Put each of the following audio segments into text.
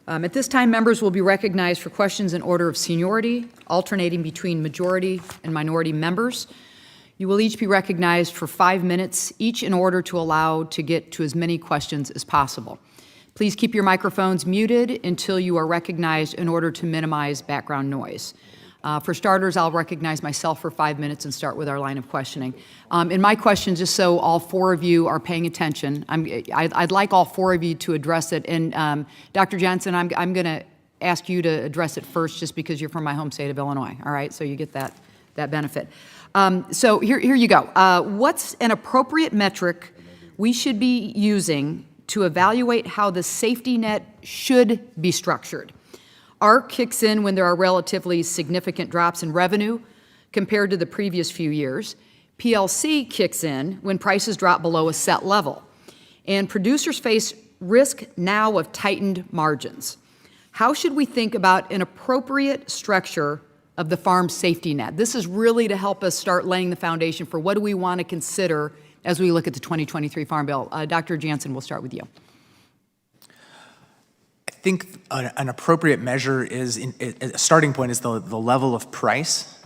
At this time, members will be recognized for questions in order of seniority, alternating between majority and minority members. You will each be recognized for 5 minutes, each in order to allow to get to as many questions as possible. Please keep your microphones muted until you are recognized in order to minimize background noise. For starters, I'll recognize myself for 5 minutes and start with our line of questioning. In my question, just so all 4 of you are paying attention, I'd like all 4 of you to address it. And Dr. Johnson, I'm going to ask you to address it first just because you're from my home state of Illinois, all right? So you get that benefit. So here you go. What's an appropriate metric we should be using to evaluate how the safety net should be structured? ARC kicks in when there are relatively significant drops in revenue compared to the previous few years. PLC kicks in when prices drop below a set level. And producers face risk now of tightened margins. How should we think about an appropriate structure of the farm safety net? This is really to help us start laying the foundation for what do we want to consider as we look at the 2023 Farm Bill. Dr. Jansen, we'll start with you. I think an appropriate measure is, a starting point is the level of price.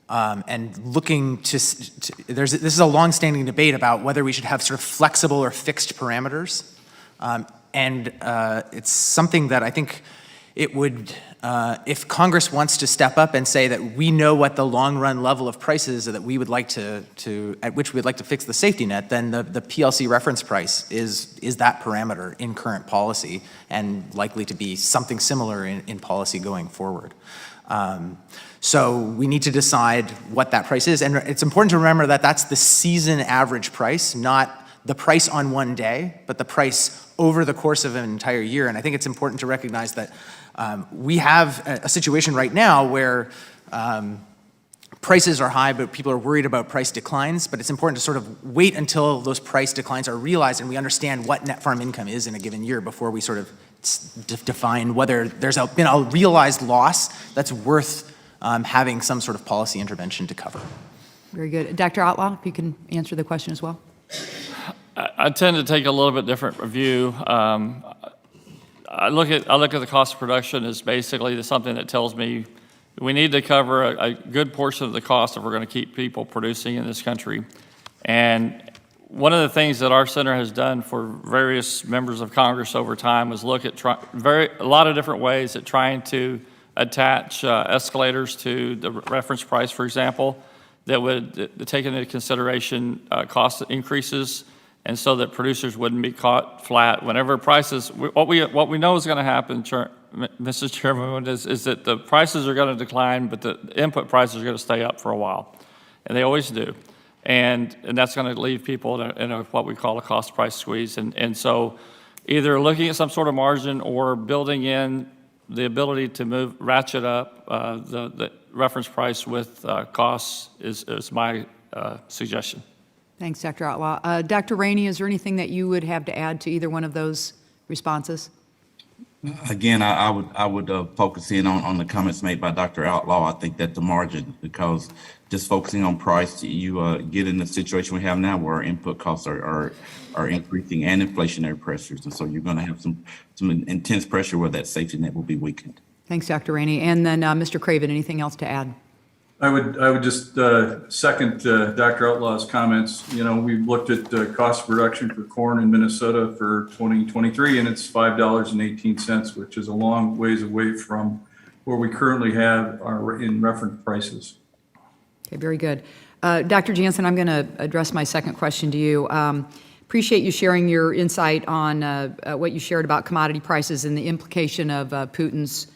And looking this is a long-standing debate about whether we should have sort of flexible or fixed parameters. It's something that I think it would, if Congress wants to step up and say that we know what the long-run level of price is that we would like at which we'd like to fix the safety net, then the PLC reference price is that parameter in current policy and likely to be something similar in policy going forward. So we need to decide what that price is, and it's important to remember that that's the season average price, not the price on one day, but the price over the course of an entire year. And I think it's important to recognize that we have a situation right now where prices are high, but people are worried about price declines. But it's important to sort of wait until those price declines are realized and we understand what net farm income is in a given year before we sort of define whether there's been a realized loss that's worth having some sort of policy intervention to cover. Very good. Dr. Outlaw, if you can answer the question as well. I tend to take a little bit different view. I look at the cost of production as basically something that tells me we need to cover a good portion of the cost if we're going to keep people producing in this country. And one of the things that our center has done for various members of Congress over time is look at a lot of different ways at trying to attach escalators to the reference price, for example, that would take into consideration cost increases, and so that producers wouldn't be caught flat whenever prices. What we know is going to happen, Mrs. Chairman, is that the prices are going to decline, but the input prices are going to stay up for a while, and they always do, and that's going to leave people in a what we call a cost price squeeze, and so either looking at some sort of margin or building in the ability to ratchet up the reference price with costs is my suggestion. Thanks, Dr. Outlaw. Dr. Rainey, is there anything that you would have to add to either one of those responses? Again, I would focus in on the comments made by Dr. Outlaw. I think that the margin, because just focusing on price, you get in the situation we have now where our input costs are increasing and inflationary pressures, and so you're going to have some intense pressure where that safety net will be weakened. Thanks, Dr. Rainey. And then Mr. Craven, anything else to add? I would just second Dr. Outlaw's comments. You know, we've looked at cost reduction for corn in Minnesota for 2023, and it's $5.18, which is a long ways away from where we currently have in reference prices. Okay, very good. Dr. Jansen, I'm going to address my second question to you. Appreciate you sharing your insight on what you shared about commodity prices and the implication of Putin's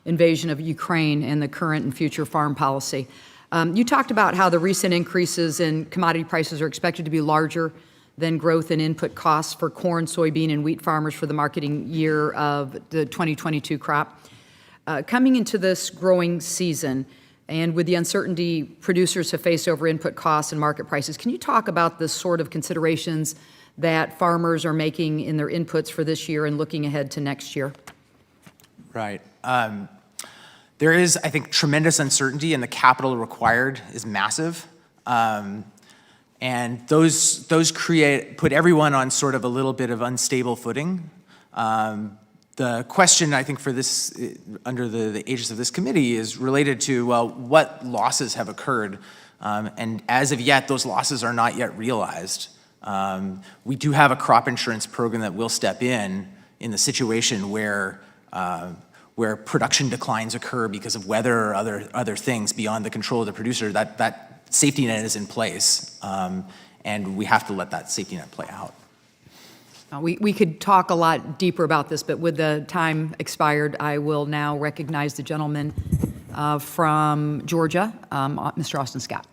invasion of Ukraine and the current and future farm policy. You talked about how the recent increases in commodity prices are expected to be larger than growth in input costs for corn, soybean, and wheat farmers for the marketing year of the 2022 crop. Coming into this growing season, and with the uncertainty producers have faced over input costs and market prices, can you talk about the sort of considerations that farmers are making in their inputs for this year and looking ahead to next year? Right. There is, I think, tremendous uncertainty, and the capital required is massive. And those put everyone on sort of a little bit of unstable footing. The question, I think, for this, under the aegis of this committee is related to, well, what losses have occurred? And as of yet, those losses are not yet realized. We do have a crop insurance program that will step in the situation where production declines occur because of weather or other things beyond the control of the producer. That safety net is in place, and we have to let that safety net play out. We could talk a lot deeper about this, but with the time expired, I will now recognize the gentleman from Georgia, Mr. Austin Scott.